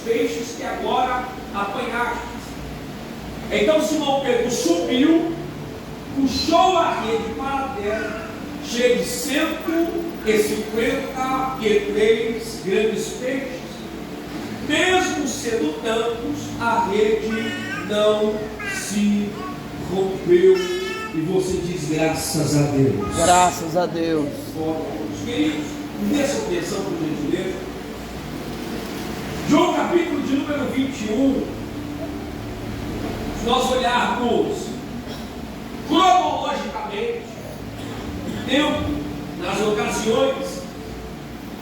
peixes que agora apanhastes. Então Simão Pedro subiu, puxou a rede para a terra, cheia de 153 grandes peixes. Mesmo sendo tantos, a rede não se rompeu. E você diz graças a Deus. Graças a Deus. Queridos, me dê sua atenção, por gentileza. João capítulo de número 21. Se nós olharmos cronologicamente, tempo, nas ocasiões,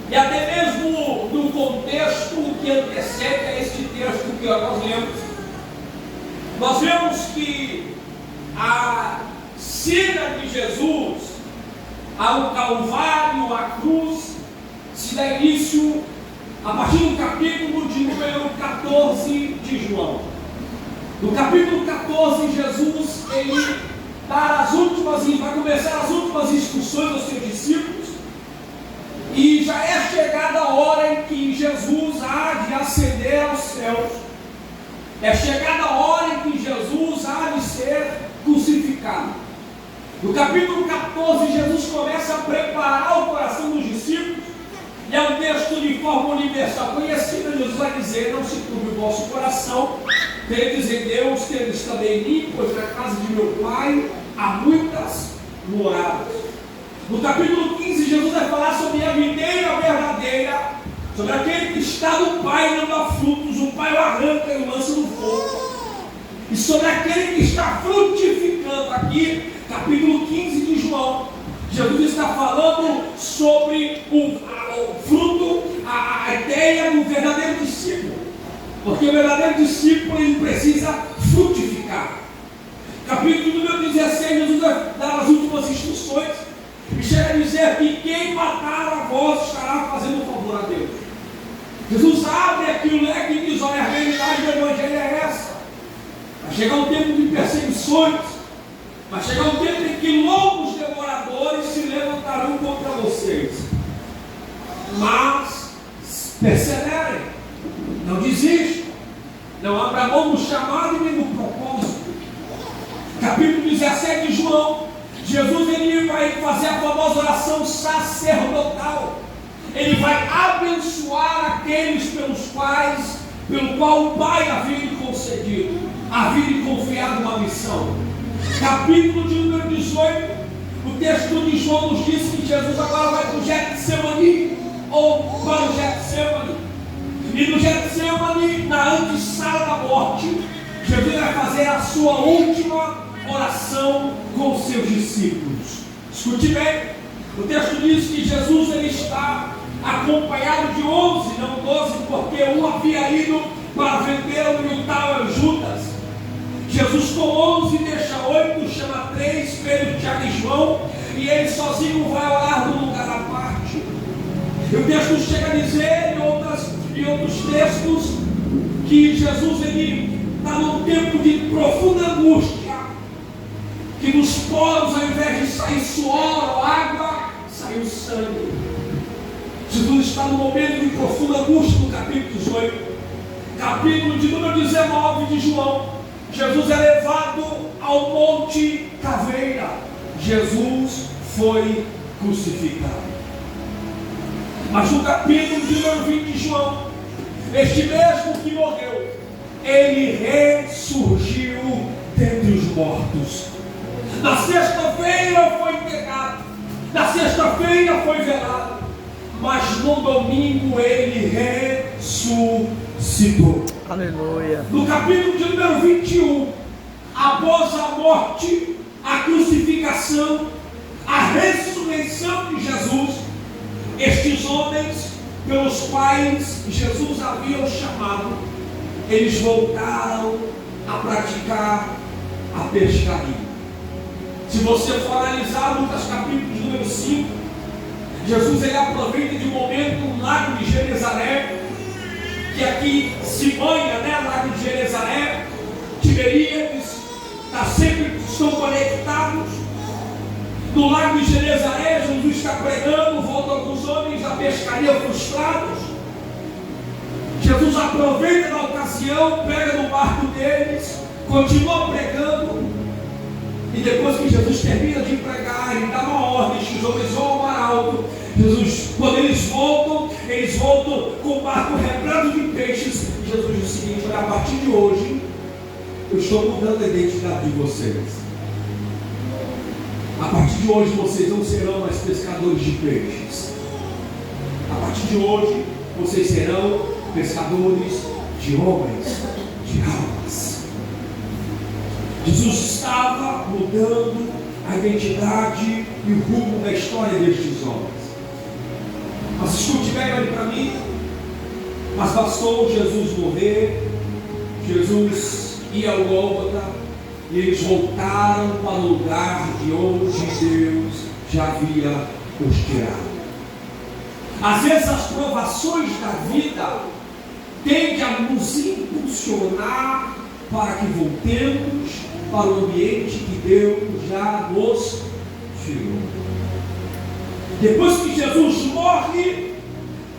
e até mesmo no contexto que antecede a este texto que nós lemos, nós vemos que a cena de Jesus ao Calvário, à cruz, se dá início a partir do capítulo de número 14 de João. No capítulo 14, Jesus ele vai começar as últimas instruções aos seus discípulos, e já é chegada a hora em que Jesus há de ascender aos céus. É chegada a hora em que Jesus há de ser crucificado. No capítulo 14, Jesus começa a preparar o coração dos discípulos, e é um texto de forma universal conhecida. Jesus vai dizer: não se turbe o vosso coração, credes em Deus, credes também em mim, pois na casa de meu Pai há muitas moradas. No capítulo 15, Jesus vai falar sobre a videira verdadeira, sobre aquele que está no Pai e não dá frutos, o Pai o arranca e o lança no fogo. E sobre aquele que está frutificando. Aqui, capítulo 15 de João, Jesus está falando sobre o fruto, a ideia do verdadeiro discípulo, porque o verdadeiro discípulo ele precisa frutificar. Capítulo número 16, Jesus vai dar as últimas instruções e chega a dizer que quem matar a vós estará fazendo um favor a Deus. Jesus abre aqui o leque e diz: olha, a realidade do Evangelho é essa. Vai chegar um tempo de perseguições, vai chegar um tempo em que lobos devoradores se levantarão contra vocês, mas perseverem, não desistam, não abra mão do chamado e nem do propósito. Capítulo 17 de João, Jesus ele vai fazer a famosa oração sacerdotal. Ele vai abençoar aqueles pelo qual o Pai havia lhe concedido, havia lhe confiado uma missão. Capítulo de número 18, o texto de João nos diz que Jesus agora vai para o Getsemane, ou para o Getsemane. E no Getsemane, na antessala da morte, Jesus vai fazer a sua última oração com os seus discípulos. Escute bem, o texto diz que Jesus ele está acompanhado de 11, não 12, porque um havia ido para vender o tal Judas. Jesus com 11 deixa 8, chama 3, Pedro, Tiago e João, e ele sozinho vai orar num lugar à parte. E o texto chega a dizer em outros textos que Jesus ele está num tempo de profunda angústia, que nos poros, ao invés de sair suor ou água, saiu sangue. Jesus está no momento de profunda angústia. No capítulo 18, capítulo de número 19 de João, Jesus é levado ao Monte Caveira. Jesus foi crucificado. Mas no capítulo de número 20 de João, este mesmo que morreu, ele ressurgiu dentre os mortos. Na sexta-feira foi enterrado, na sexta-feira foi velado, mas no domingo ele ressuscitou. Aleluia. No capítulo de número 21, após a morte, a crucificação, a ressurreição de Jesus, estes homens pelos quais Jesus havia chamado, eles voltaram a praticar a pescaria. Se você for analisar Lucas capítulo de número 5, Jesus ele aproveita de um momento no lago de Genezaré, que aqui se banha, lago de Genezaré, Tiberíades, estão conectados. No lago de Genezaré, Jesus está pregando, voltam alguns homens da pescaria frustrados. Jesus aproveita da ocasião, pega no barco deles, continua pregando, e depois que Jesus termina de pregar, ele dá uma ordem, que os homens vão ao mar alto. Jesus, quando eles voltam com o barco repleto de peixes. E Jesus diz o seguinte: olha, a partir de hoje, eu estou mudando a identidade de vocês. A partir de hoje, vocês não serão mais pescadores de peixes. A partir de hoje, vocês serão pescadores de homens, de almas. Jesus estava mudando a identidade e o rumo da história destes homens. Mas escute bem, olhe para mim. Mas bastou Jesus morrer, Jesus ia ao Gólgota, e eles voltaram para o lugar de onde Deus já havia os tirado. Às vezes as provações da vida tendem a nos impulsionar para que voltemos para o ambiente que Deus já nos tirou. Depois que Jesus morre,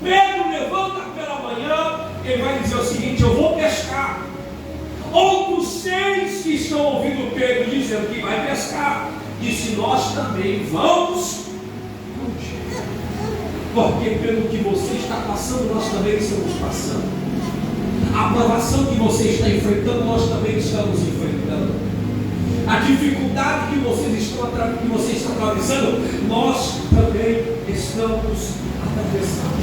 Pedro levanta pela manhã, ele vai dizer o seguinte: eu vou pescar. Outros 6 que estão ouvindo Pedro dizendo que vai pescar, disse: nós também vamos contigo. Porque pelo que você está passando, nós também estamos passando. A provação que você está enfrentando, nós também estamos enfrentando. A dificuldade que você está atravessando, nós também estamos atravessando.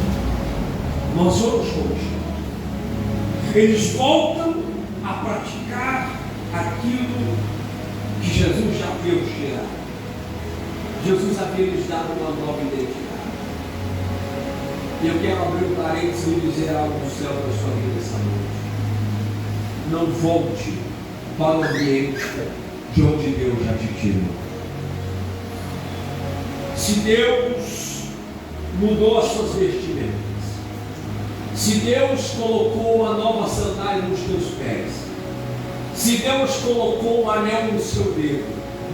Nós vamos continuar. Eles voltam a praticar aquilo que Jesus já havia os tirado. Jesus havia lhes dado uma nova identidade. E eu quero abrir um parênteses e dizer algo do céu da sua vida essa noite. Não volte para o ambiente de onde Deus já te tirou. Se Deus mudou as suas vestimentas, se Deus colocou uma nova sandália nos teus pés, se Deus colocou um anel no seu dedo,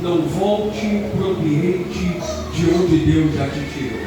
não volte para o ambiente de onde Deus já te tirou.